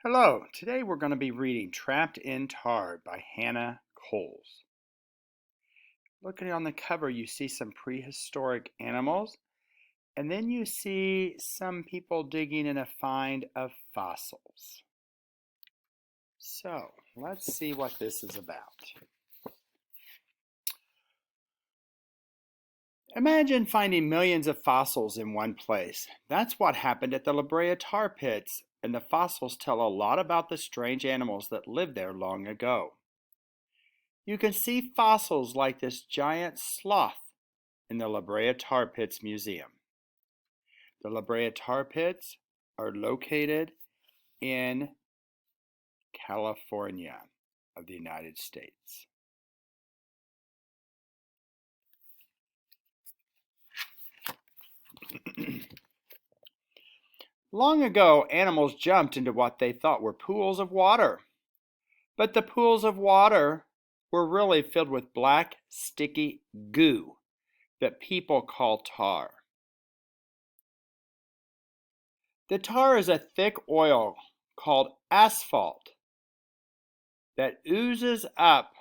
Hello, today we're going to be reading Trapped in Tar by Hannah Coles. Looking on the cover, you see some prehistoric animals, and then you see some people digging in a find of fossils. So, let's see what this is about. Imagine finding millions of fossils in one place. That's what happened at the La Brea tar pits, and the fossils tell a lot about the strange animals that lived there long ago. You can see fossils like this giant sloth in the La Brea Tar Pits Museum. The La Brea Tar Pits are located in California of the United States. Long ago, animals jumped into what they thought were pools of water. But the pools of water were really filled with black, sticky goo that people call tar. The tar is a thick oil called asphalt that oozes up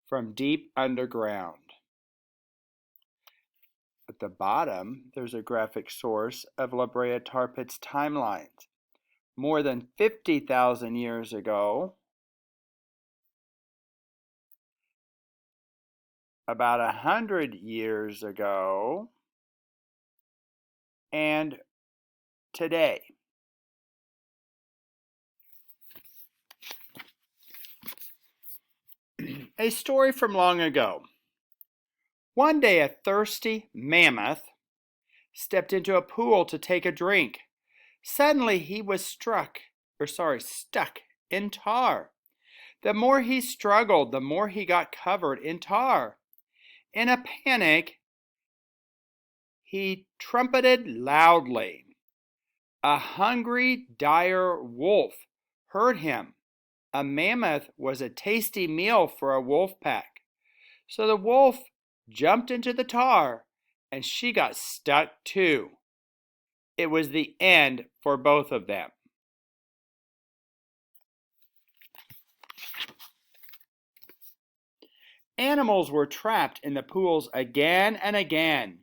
from deep underground. At the bottom, there's a graphic source of La Brea Tar Pits timelines. More than 50,000 years ago, about 100 years ago, and today. A story from long ago. One day, a thirsty mammoth stepped into a pool to take a drink. Suddenly, he was stuck in tar. The more he struggled, the more he got covered in tar. In a panic, he trumpeted loudly. A hungry, dire wolf heard him. A mammoth was a tasty meal for a wolf pack. So the wolf jumped into the tar, and she got stuck too. It was the end for both of them. Animals were trapped in the pools again and again,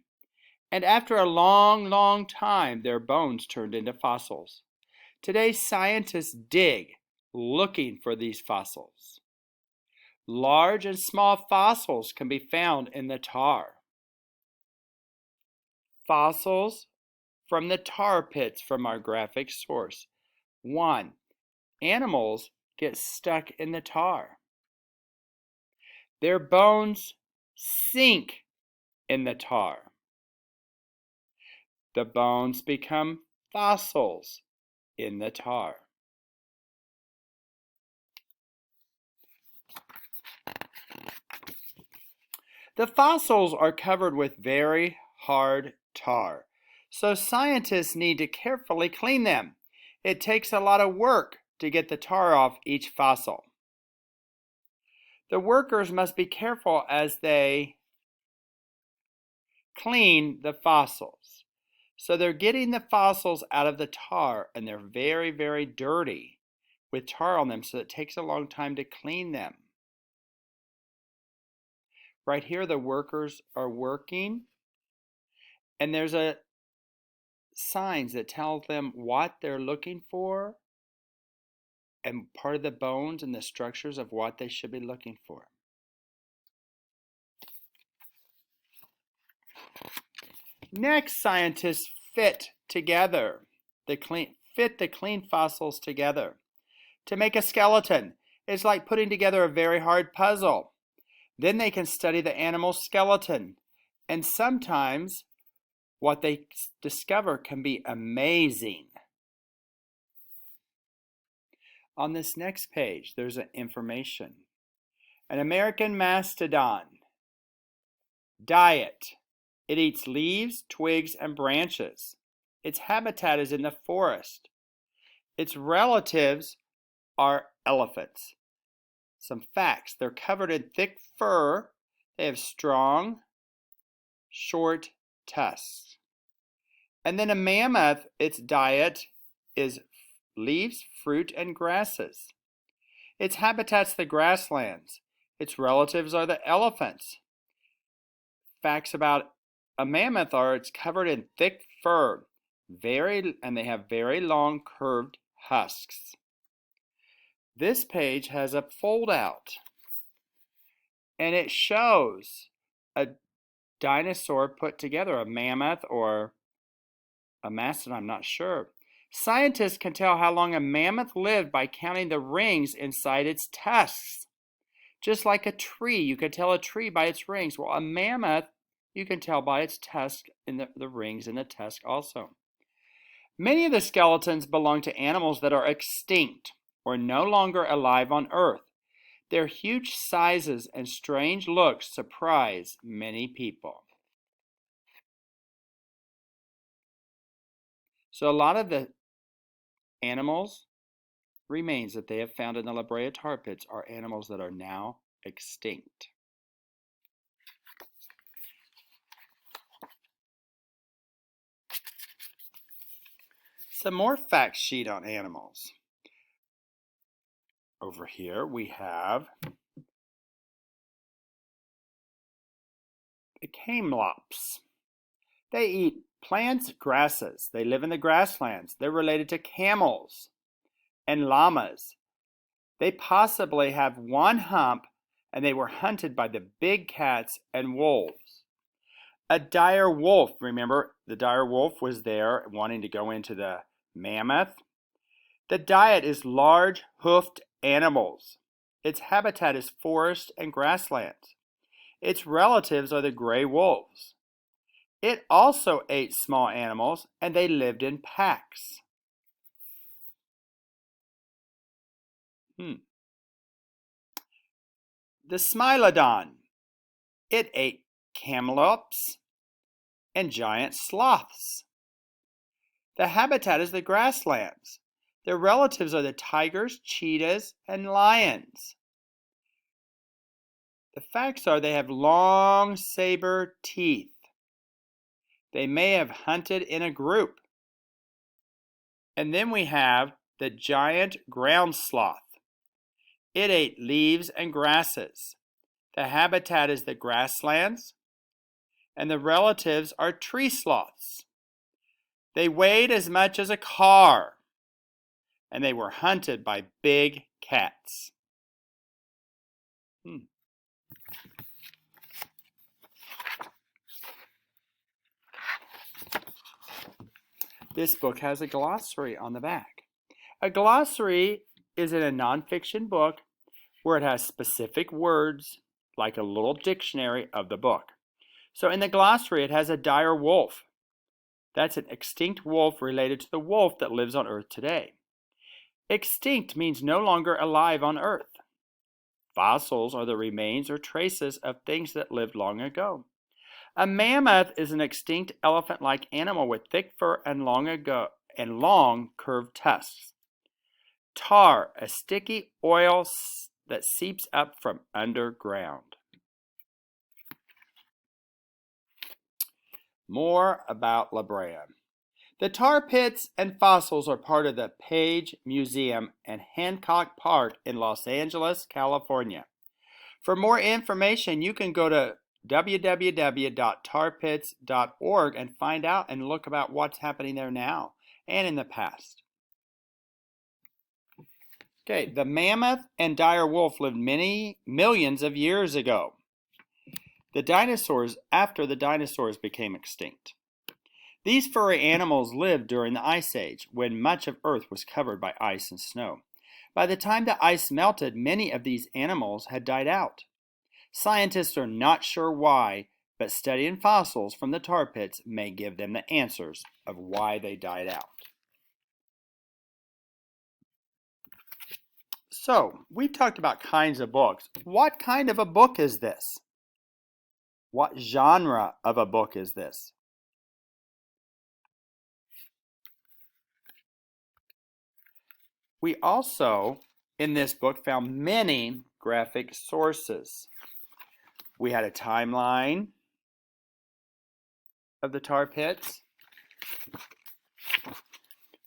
and after a long time, their bones turned into fossils. Today, scientists dig, looking for these fossils. Large and small fossils can be found in the tar. Fossils from the tar pits from our graphic source. 1. Animals get stuck in the tar. Their bones sink in the tar. The bones become fossils in the tar. The fossils are covered with very hard tar, so scientists need to carefully clean them. It takes a lot of work to get the tar off each fossil. The workers must be careful as they clean the fossils. So they're getting the fossils out of the tar, and they're very dirty with tar on them, so it takes a long time to clean them. Right here, the workers are working, and there's signs that tell them what they're looking for and part of the bones and the structures of what they should be looking for. Next, scientists fit the clean fossils together to make a skeleton. It's like putting together a very hard puzzle. Then they can study the animal's skeleton, and sometimes what they discover can be amazing. On this next page, there's an information. An American mastodon. Diet. It eats leaves, twigs, and branches. Its habitat is in the forest. Its relatives are elephants. Some facts. They're covered in thick fur. They have strong, short tusks. And then a mammoth, its diet is leaves, fruit, and grasses. Its habitat's the grasslands. Its relatives are the elephants. Facts about a mammoth are it's covered in thick fur, and they have very long curved husks. This page has a fold out, and it shows a dinosaur put together, a mammoth or a mastodon, I'm not sure. Scientists can tell how long a mammoth lived by counting the rings inside its tusks. Just like a tree, you can tell a tree by its rings. Well, a mammoth, you can tell by its tusk and the rings in the tusk also. Many of the skeletons belong to animals that are extinct or no longer alive on Earth. Their huge sizes and strange looks surprise many people. So a lot of the animals remains that they have found in the La Brea tar pits are animals that are now extinct. Some more fact sheet on animals. Over here we have the camelops. They eat plants, grasses. They live in the grasslands. They're related to camels and llamas. They possibly have one hump, and they were hunted by the big cats and wolves. A dire wolf, remember, the dire wolf was there wanting to go into the mammoth. The diet is large hoofed animals. Its habitat is forest and grasslands. Its relatives are the gray wolves. It also ate small animals, and they lived in packs. The Smilodon. It ate camelops and giant sloths. The habitat is the grasslands. Their relatives are the tigers, cheetahs, and lions. The facts are they have long saber teeth. They may have hunted in a group. And then we have the giant ground sloth. It ate leaves and grasses. The habitat is the grasslands, and the relatives are tree sloths. They weighed as much as a car, and they were hunted by big cats. This book has a glossary on the back. A glossary is in a nonfiction book where it has specific words like a little dictionary of the book. So in the glossary, it has a dire wolf. That's an extinct wolf related to the wolf that lives on Earth today. Extinct means no longer alive on Earth. Fossils are the remains or traces of things that lived long ago. A mammoth is an extinct elephant-like animal with thick fur and long curved tusks. Tar, a sticky oil that seeps up from underground. More about La Brea. The tar pits and fossils are part of the Page Museum and Hancock Park in Los Angeles, California. For more information, you can go to www.tarpits.org and find out and look about what's happening there now and in the past. Okay, the mammoth and dire wolf lived many millions of years ago. After the dinosaurs became extinct. These furry animals lived during the Ice Age, when much of Earth was covered by ice and snow. By the time the ice melted, many of these animals had died out. Scientists are not sure why, but studying fossils from the tar pits may give them the answers of why they died out. So, we've talked about kinds of books. What kind of a book is this? What genre of a book is this? We also, in this book, found many graphic sources. We had a timeline of the tar pits.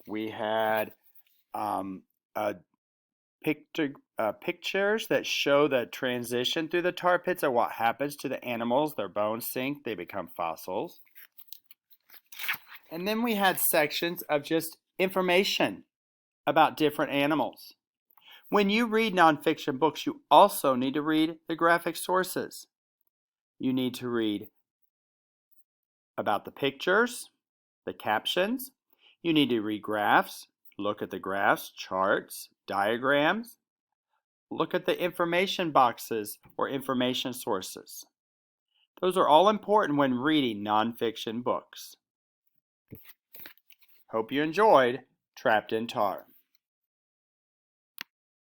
We had um, uh, pictures that show the transition through the tar pits of what happens to the animals. Their bones sink, they become fossils. And then we had sections of just information about different animals. When you read nonfiction books, you also need to read the graphic sources. You need to read about the pictures, the captions. You need to read graphs, look at the graphs, charts, diagrams. Look at the information boxes or information sources. Those are all important when reading nonfiction books. Hope you enjoyed Trapped in Tar.